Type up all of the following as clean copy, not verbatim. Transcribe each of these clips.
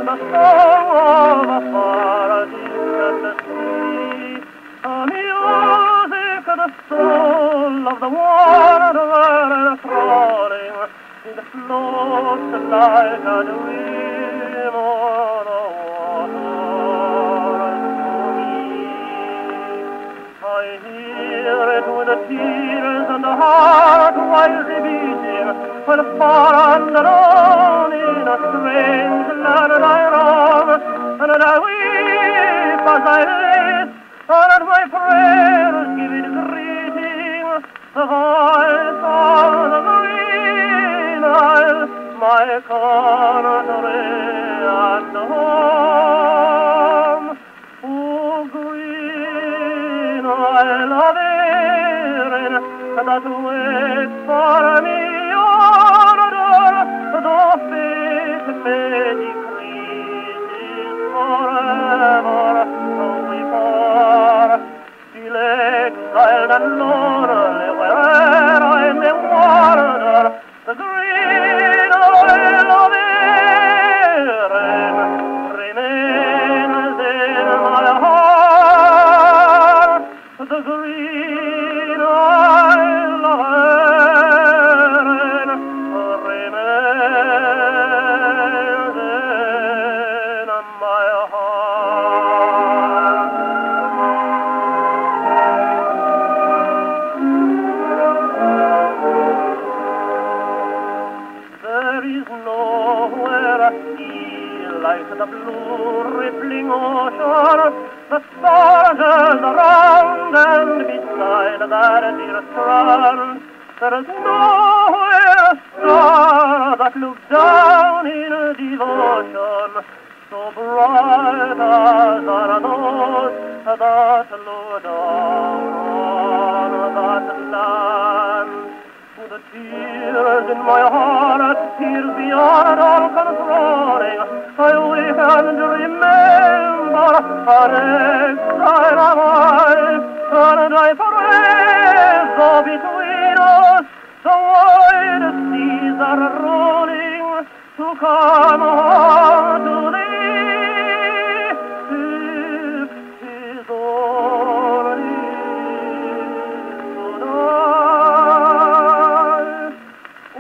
the song of a far distant sea, a music of the soul of the wanderer crawling, it floats like a dream on the water to me. I hear it with the tears and the heart wildly beating, when far and alone in a strange land I roam, and I weep as I listen, and my prayers give it greeting, the voice of the green isle, my country and home. Oh, green isle of Erin, that waits for me, though fate may decrease is forever we part, still exiled and lonely where'er I may wander, the green isle of Erin remains in my heart, the green isle of Erin remains in my heart. There is nowhere a sea like the blue rippling ocean, the stars around and beside that dear strand. There is nowhere a star that looks down in devotion so bright as are those that look down on that land. With the tears in my heart, tears beyond all controlling, I wake and remember an exile of mine, and I pray, though between us the wide seas are rolling, to come home to thee, if 'tis only tonight.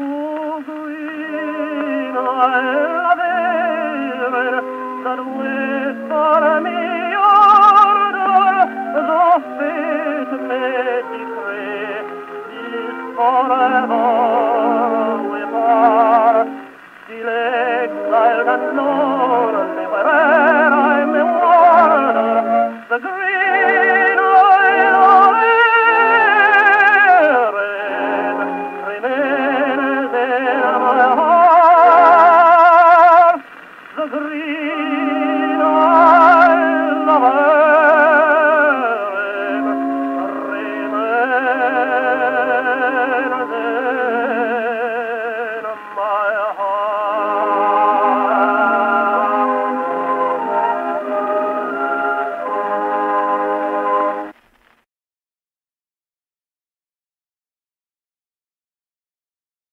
Oh, green isle of Erin, that waits for me yonder, though fate may decree this forever we part, still exiled and lost.